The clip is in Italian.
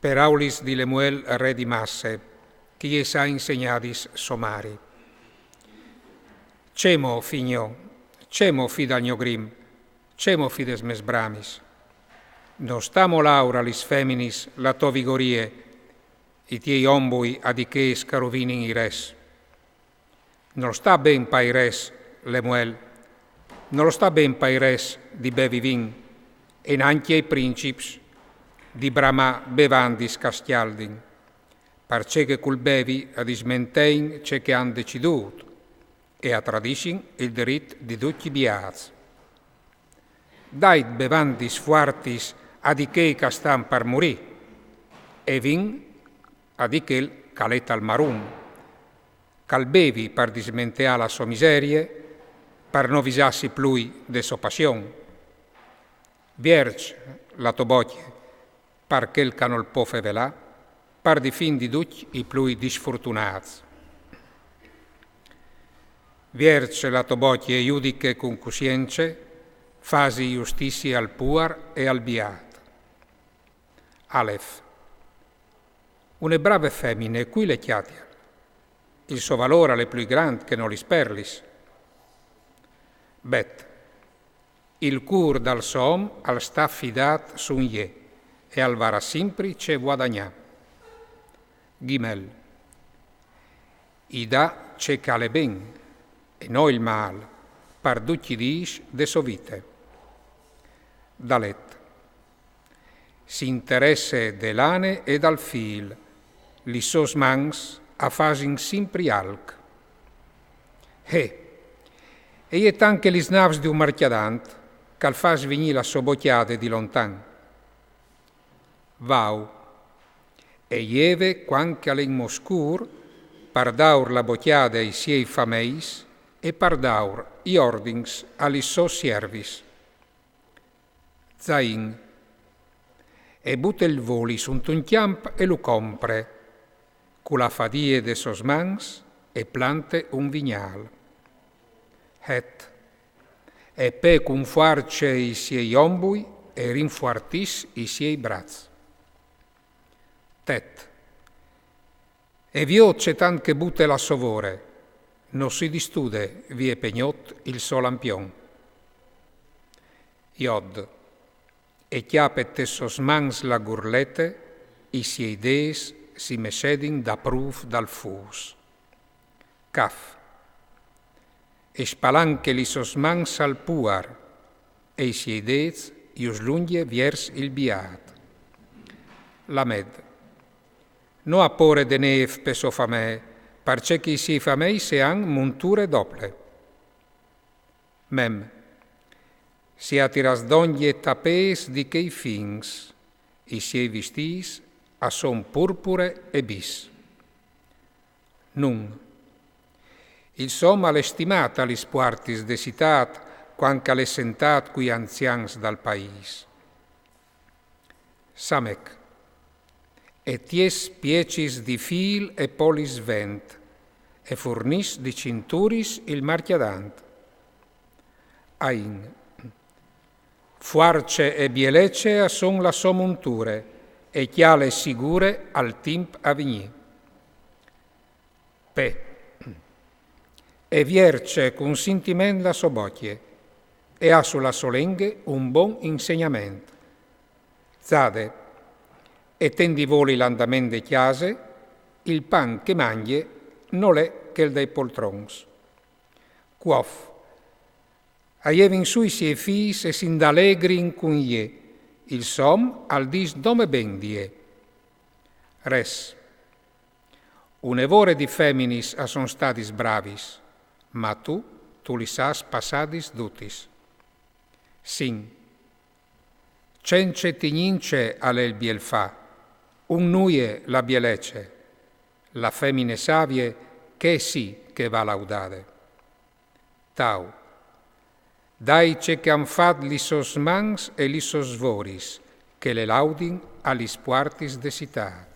per aulis di Lemuel re di Masse, qui es ha insegnadis somari. Cemo, figno, cemo fidagno grim, cemo fides mes bramis. Non stamo laura lis feminis la to vigorie, i tiei ombui adiche scarovinin i res. Non sta ben pai res, Lemuel, non lo sta ben pai res di bevivin, e anche i princips di brama bevandis castialdin, parce che cul bevi ad ismentein ce che han decidut, e a tradiscin il dirit di tutti biaz. Dait bevandis fuartis adiche castan par morì, e vin adichel calet al marum, cal bevi par dismentea la sua miserie, par no visassi plui de so passion. Vierge la tobotie, par quel canol po fevelà, par di fin di duc i plui disfortunats. Vierge la tobotie iudiche concuscience, fasi justitia al puar e al biat. Alef. Une brave femmine, qui le chiatia, il suo valore è più grande che non li sperlis. Bet. Il cur dal som al sta fidat sun je, e al vara simpri ce guadagna. Gimel. Ida ce cale ben, e no il mal, par ducci dis de sovite. Dalet. Si interesse delane ed al fil, li sos mans a fasin simpri alc. E è anche li snavs di un marchiadant, cal fas vigni la sobochiade di lontan. Vau, e ieve quanche all'in moscur, pardaur la bocchiade ai siei fameis, e pardaur i ordings ali sos siervis. Zain, e bute il voli sunt un chiamp e lo compre, cu la fadie de sos mans e plante un vignal. Het, e pe cum fuarce i siei ombui e rinfuartis i siei braz. Tet, e vioce tant che bute la sovore, no si distude vie pegnot il sol ampion. Iod, e chiapet sos mans la gurlete, i siei dees si mesedin da pruf dal fus. Caf, e spalanche li sos mans al puar, e i siei dees ius lunghe viers il biat. Lamed, no apore de nef pe so famè, parce che i siei famei se han monture dople. Mem, si atiras d'oglie tapes di chei fins, i siei vistis a son purpure e bis. Nun, il som all'estimata lis puartis de citat, quanca le sentat qui anzians dal pais. Samec, et ties piecis di fil e polis vent, e furnis di cinturis il marchiadant. Ain, fuarce e bielece a son la so monture, e chiale sicure al timp avigni. Pe, e vierce con sentiment la sobochie, e ha sulla solenghe un buon insegnamento. Zade, e tendi voli l'andament de chiase, il pan che mangie non è che il dei poltrons. Quof, aievin sui siei fis e s'indallegrin cun ie, il som al dis dome ben die. Res, un'evore di feminis a son stadis bravis, ma tu li sas passadis dutis. Sin, cence tignince ale il biel fa, un nuie la bielece, la femmine savie che sì che va laudade. Tau, dai ce che han fat li sos mans e li sos voris, che le laudin alis puartis de citat.